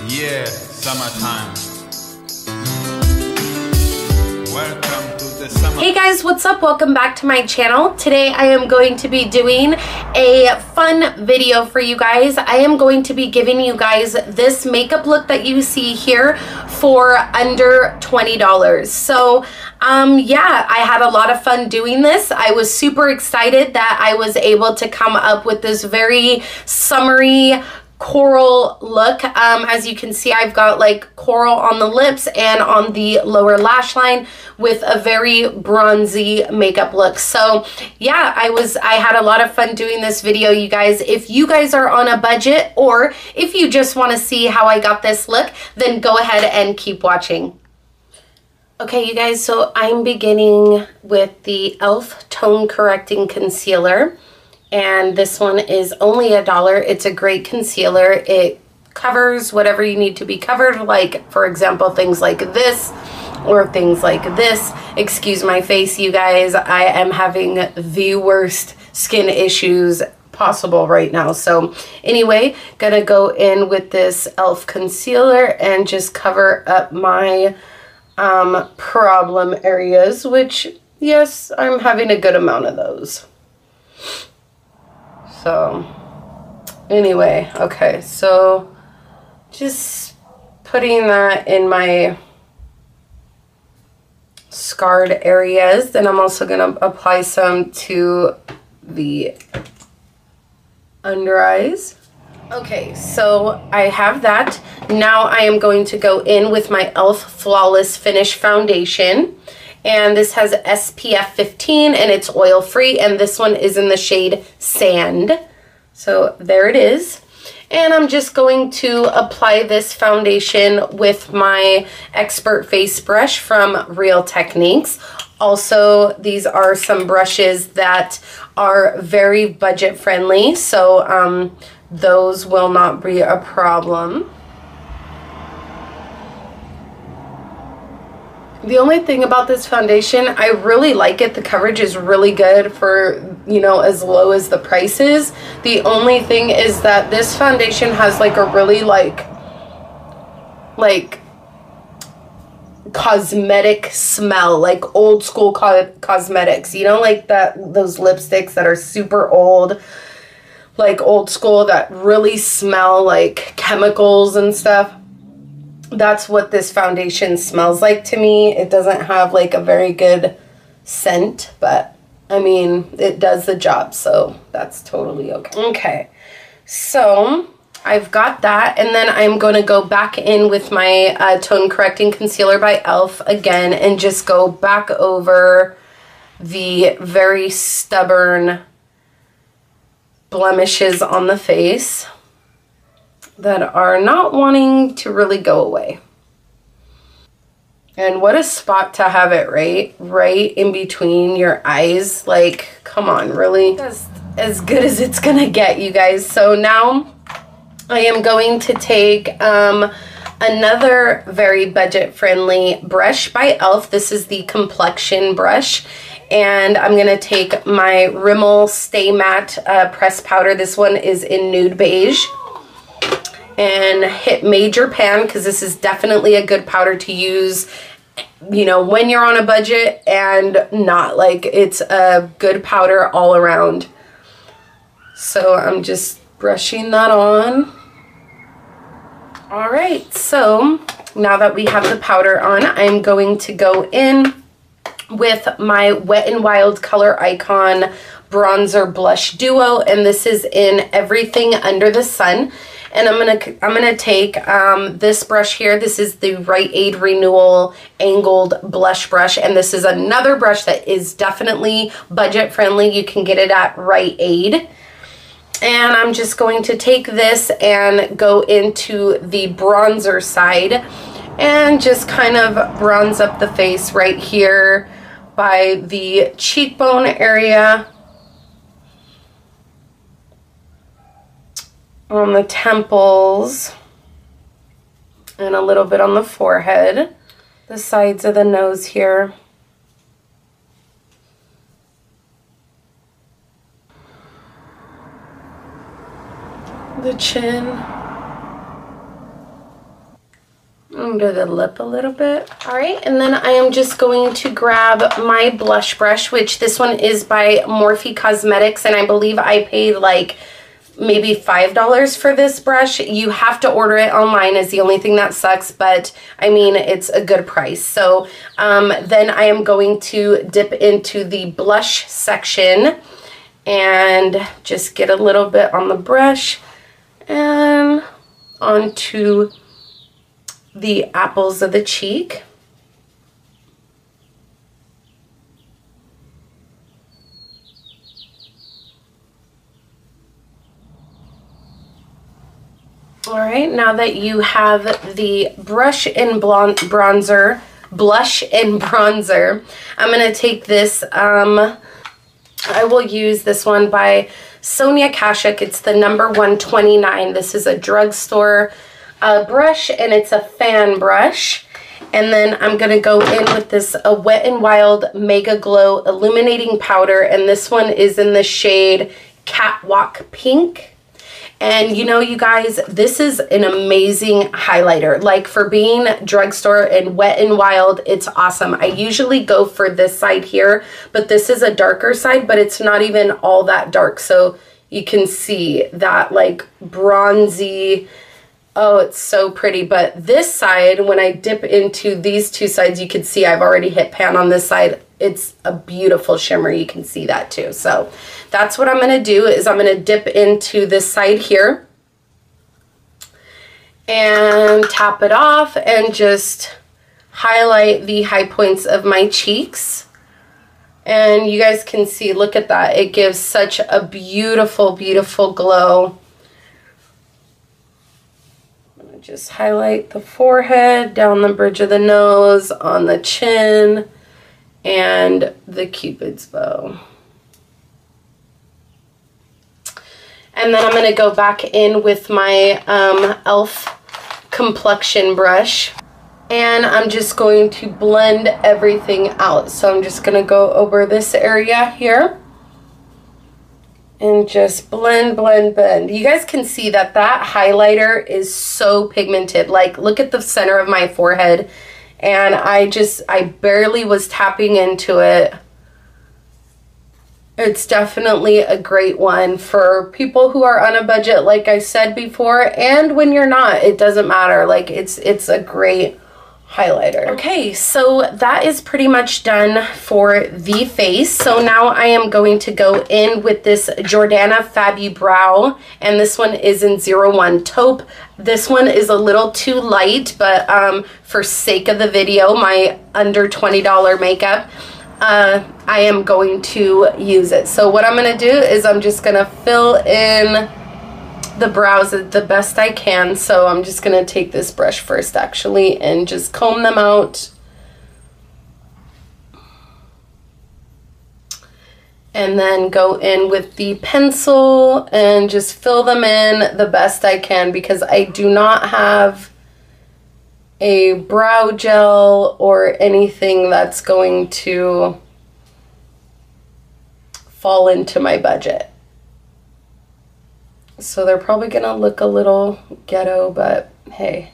Yeah, summertime. Welcome to the summer. Hey guys, what's up? Welcome back to my channel. Today I am going to be doing a fun video for you guys. I am going to be giving you guys this makeup look that you see here for under $20. So yeah, I had a lot of fun doing this. I was super excited that I was able to come up with this very summery coral look. As you can see, I've got like coral on the lips and on the lower lash line with a very bronzy makeup look. So yeah, I had a lot of fun doing this video, you guys. If you guys are on a budget, or if you just want to see how I got this look, then go ahead and keep watching. Okay, you guys, so I'm beginning with the e.l.f. Tone Correcting Concealer. And this one is only $1. It's a great concealer. It covers whatever you need to be covered, like, for example, things like this or things like this. Excuse my face, you guys. I am having the worst skin issues possible right now. So anyway, gonna go in with this e.l.f. concealer and just cover up my problem areas, which, yes, I'm having a good amount of those. So anyway, okay, so just putting that in my scarred areas. Then I'm also going to apply some to the under eyes. Okay, so I have that. Now I am going to go in with my e.l.f. Flawless Finish Foundation. And this has SPF 15 and it's oil free, and this one is in the shade Sand. So there it is. And I'm just going to apply this foundation with my Expert Face brush from Real Techniques. Also, these are some brushes that are very budget friendly, so those will not be a problem. The only thing about this foundation, I really like it. The coverage is really good for, you know, as low as the price is. The only thing is that this foundation has like a really like cosmetic smell, like old school cosmetics, you know, like those lipsticks that are super old, like old school, that really smell like chemicals and stuff. That's what this foundation smells like to me. It doesn't have like a very good scent, but I mean, it does the job, so that's totally okay. Okay, so I've got that, and then I'm going to go back in with my Tone Correcting Concealer by e.l.f. again and just go back over the very stubborn blemishes on the face that are not wanting to really go away. And what a spot to have it, right in between your eyes. Like, come on, really? That's as good as it's gonna get, you guys. So now I am going to take another very budget-friendly brush by e.l.f. This is the Complexion brush. And I'm gonna take my Rimmel Stay Matte pressed powder. This one is in Nude Beige. And hit Major Pan, because this is definitely a good powder to use, you know, when you're on a budget and not. Like, it's a good powder all around. So I'm just brushing that on. All right, so now that we have the powder on, I'm going to go in with my Wet n Wild ColorIcon bronzer blush duo, and this is in Everything Under the Sun. And I'm gonna take this brush here. This is the Rite Aid Renewal Angled Blush Brush, and this is another brush that is definitely budget friendly. You can get it at Rite Aid. And I'm just going to take this and go into the bronzer side and just kind of bronze up the face right here by the cheekbone area, on the temples, and a little bit on the forehead, the sides of the nose here. The chin. under the lip a little bit. All right, and then I am just going to grab my blush brush, which this one is by Morphe Cosmetics, and I believe I paid like maybe $5 for this brush. You have to order it online is the only thing that sucks, but I mean, it's a good price. So then I am going to dip into the blush section and just get a little bit on the brush and onto the apples of the cheek. All right, now that you have the blush and bronzer, I'm going to take this, I will use this one by Sonia Kashuk. It's the number 129. This is a drugstore brush, and it's a fan brush. And then I'm going to go in with this Wet n Wild Mega Glow Illuminating Powder, and this one is in the shade Catwalk Pink. And you know, you guys, this is an amazing highlighter. Like, for being drugstore and Wet n Wild, it's awesome. I usually go for this side here, but this is a darker side, but it's not even all that dark. So you can see that like bronzy, oh, it's so pretty. But this side, when I dip into these two sides, you can see I've already hit pan on this side. It's a beautiful shimmer. You can see that too. So that's what I'm going to do, is I'm going to dip into this side here and tap it off and just highlight the high points of my cheeks. And you guys can see, look at that. It gives such a beautiful, beautiful glow. I'm going to just highlight the forehead, down the bridge of the nose, on the chin, and the Cupid's bow. And then I'm going to go back in with my e.l.f. complexion brush, and I'm just going to blend everything out. So I'm just going to go over this area here and just blend, blend, blend. You guys can see that that highlighter is so pigmented. Like, look at the center of my forehead. And I barely was tapping into it. It's definitely a great one for people who are on a budget, like I said before, and when you're not, it doesn't matter. Like, it's a great highlighter. Okay, so that is pretty much done for the face. So now I am going to go in with this Jordana FabuBrow, and this one is in 01 Taupe. This one is a little too light, but for sake of the video, my under $20 makeup, I am going to use it. So what I'm going to do is I'm just going to fill in the brows the best I can. So I'm just going to take this brush first, actually, and just comb them out. And then go in with the pencil and just fill them in the best I can, because I do not have a brow gel or anything that's going to fall into my budget. So they're probably gonna look a little ghetto, but hey.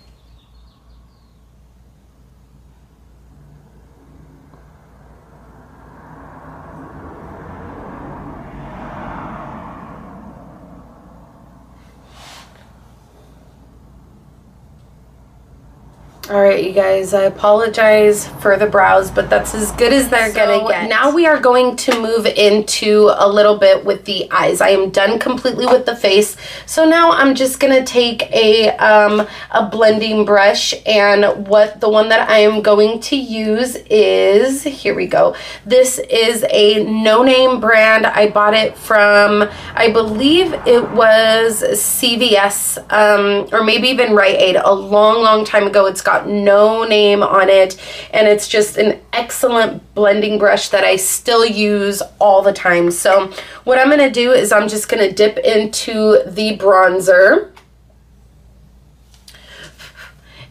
All right, you guys, I apologize for the brows, but that's as good as they're gonna get. Now we are going to move into a little bit with the eyes. I am done completely with the face. So now I'm just gonna take a blending brush, and the one that I am going to use is, here we go. This is a no-name brand. I bought it from, I believe it was CVS, or maybe even Rite Aid a long, long time ago. It's got no name on it, and it's just an excellent blending brush that I still use all the time. So what I'm going to do is I'm just going to dip into the bronzer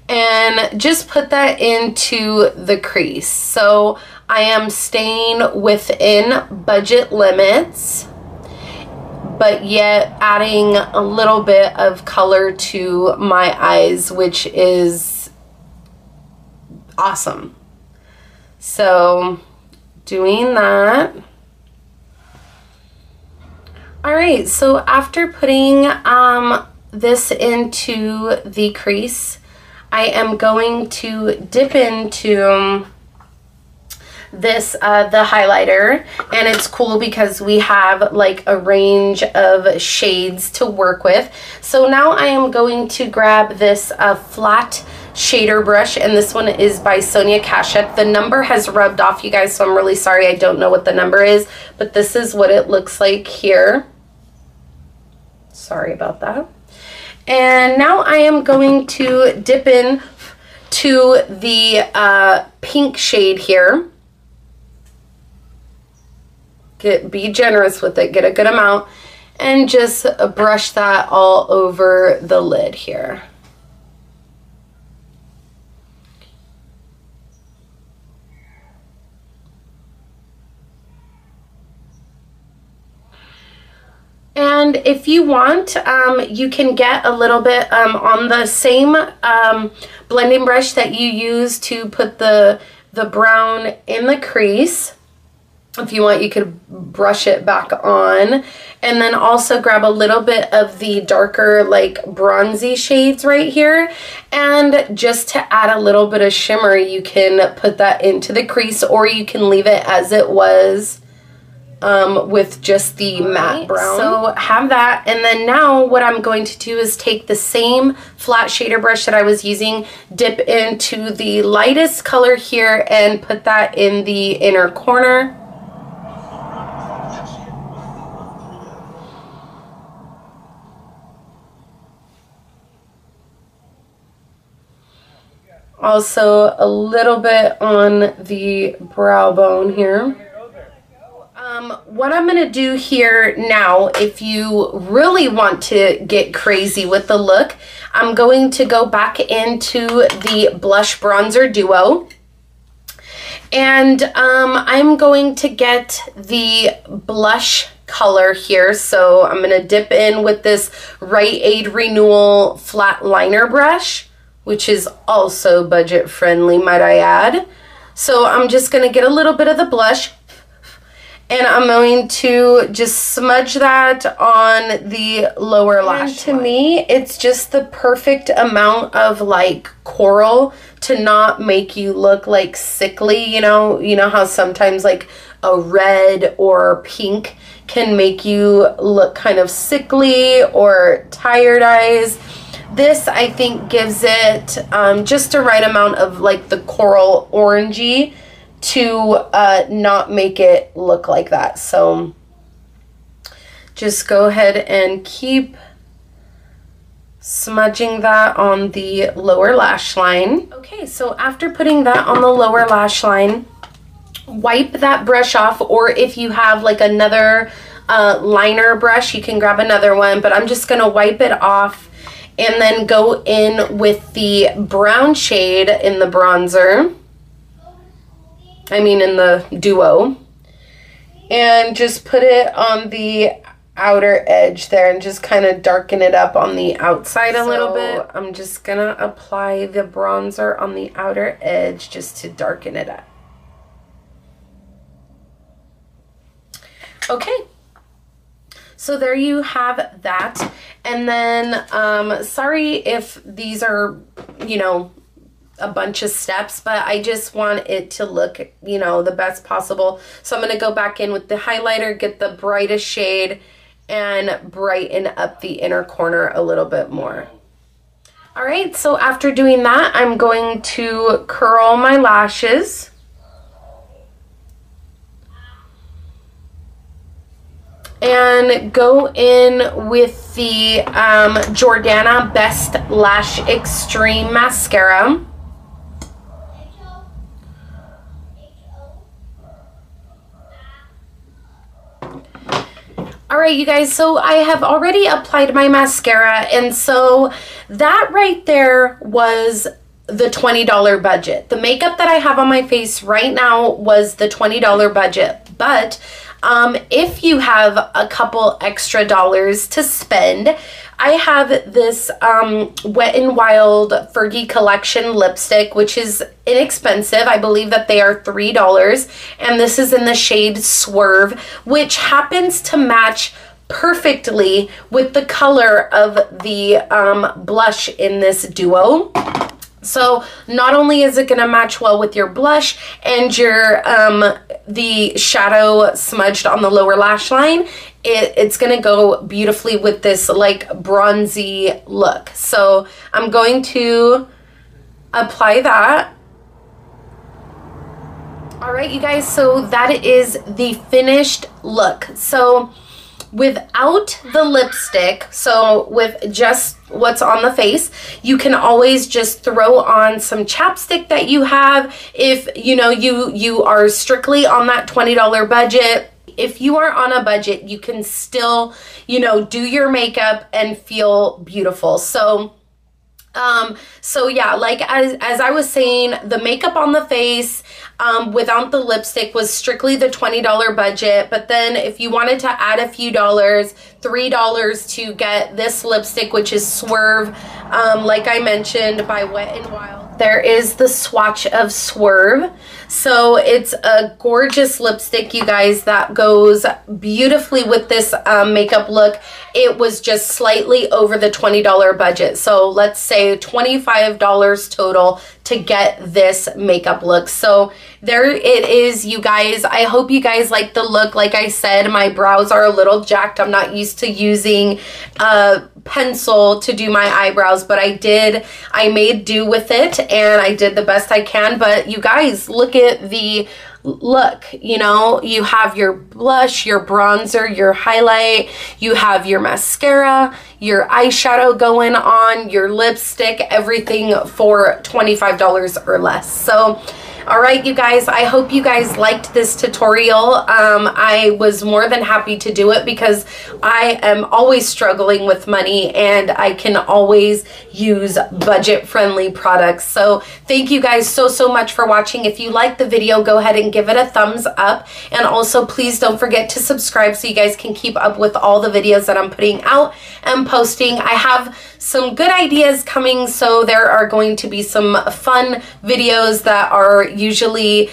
and just put that into the crease. So I am staying within budget limits, but yet adding a little bit of color to my eyes, which is awesome. So doing that. All right, so after putting this into the crease, I am going to dip into this the highlighter, and it's cool because we have like a range of shades to work with. So now I am going to grab this flat shader brush, and this one is by Sonia Kashuk. The number has rubbed off, you guys, so I'm really sorry, I don't know what the number is, but this is what it looks like here. Sorry about that. And now I am going to dip in to the pink shade here. Be generous with it, get a good amount, and just brush that all over the lid here. And if you want, you can get a little bit on the same blending brush that you use to put the brown in the crease. If you want, you could brush it back on, and then also grab a little bit of the darker, like bronzy shades right here, and just to add a little bit of shimmer, you can put that into the crease, or you can leave it as it was with just the matte brown. So have that, and then now what I'm going to do is take the same flat shader brush that I was using, dip into the lightest color here, and put that in the inner corner. Also a little bit on the brow bone here. What I'm going to do here now, if you really want to get crazy with the look, I'm going to go back into the blush bronzer duo. And I'm going to get the blush color here. So I'm going to dip in with this Rite Aid Renewal flat liner brush, which is also budget friendly, might I add. So I'm just going to get a little bit of the blush, and I'm going to just smudge that on the lower lash line. To me, it's just the perfect amount of like coral to not make you look like sickly. You know how sometimes like a red or pink can make you look kind of sickly or tired eyes. This, I think, gives it just the right amount of like the coral orangey to not make it look like that. So just go ahead and keep smudging that on the lower lash line. Okay, so after putting that on the lower lash line, wipe that brush off, or if you have like another liner brush, you can grab another one, but I'm just gonna wipe it off and then go in with the brown shade in the bronzer. I mean in the duo. And just put it on the outer edge there and just kind of darken it up on the outside a little bit. I'm just gonna apply the bronzer on the outer edge just to darken it up. Okay. So there you have that. And then, sorry if these are, you know, a bunch of steps, but I just want it to look, you know, the best possible. So I'm going to go back in with the highlighter, get the brightest shade, and brighten up the inner corner a little bit more. All right, so after doing that, I'm going to curl my lashes. And go in with the Jordana Best Lash Extreme Mascara. All right, you guys, so I have already applied my mascara, and so that right there was the $20 budget. The makeup that I have on my face right now was the $20 budget, but If you have a couple extra dollars to spend, I have this Wet n Wild Fergie collection lipstick, which is inexpensive. I believe that they are $3, and this is in the shade Swerve, which happens to match perfectly with the color of the blush in this duo. So not only is it going to match well with your blush and your the shadow smudged on the lower lash line, it's going to go beautifully with this like bronzy look. So I'm going to apply that. All right, you guys, so that is the finished look. So without the lipstick, so with just what's on the face, you can always just throw on some chapstick that you have. If you know you are strictly on that $20 budget, if you are on a budget, you can still, you know, do your makeup and feel beautiful. So yeah, like as I was saying, the makeup on the face without the lipstick was strictly the $20 budget. But then if you wanted to add a few dollars, $3 to get this lipstick, which is Swerve, like I mentioned, by Wet n Wild. There is the swatch of Swerve. So it's a gorgeous lipstick, you guys, that goes beautifully with this makeup look. It was just slightly over the $20 budget. So let's say $25 total to get this makeup look. So there it is, you guys. I hope you guys like the look. Like I said, my brows are a little jacked. I'm not used to using a pencil to do my eyebrows, but I made do with it and I did the best I can. But you guys, look at the look. You know, you have your blush, your bronzer, your highlight, you have your mascara, your eyeshadow going on, your lipstick, everything for $25 or less. So all right, you guys, I hope you guys liked this tutorial. I was more than happy to do it because I am always struggling with money and I can always use budget-friendly products. So thank you guys so much for watching. If you liked the video, go ahead and give it a thumbs up. And also, please don't forget to subscribe so you guys can keep up with all the videos that I'm putting out and posting. I have some good ideas coming, so there are going to be some fun videos that are usually,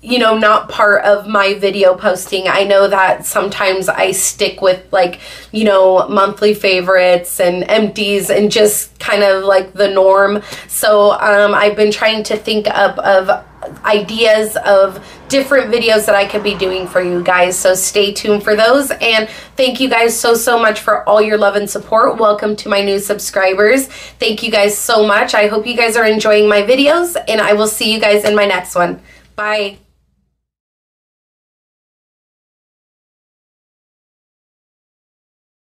you know, not part of my video posting. I know that sometimes I stick with, like, you know, monthly favorites and empties and just kind of like the norm. So I've been trying to think up of ideas of different videos that I could be doing for you guys, so stay tuned for those. And thank you guys so much for all your love and support. Welcome to my new subscribers. Thank you guys so much. I hope you guys are enjoying my videos, and I will see you guys in my next one. Bye.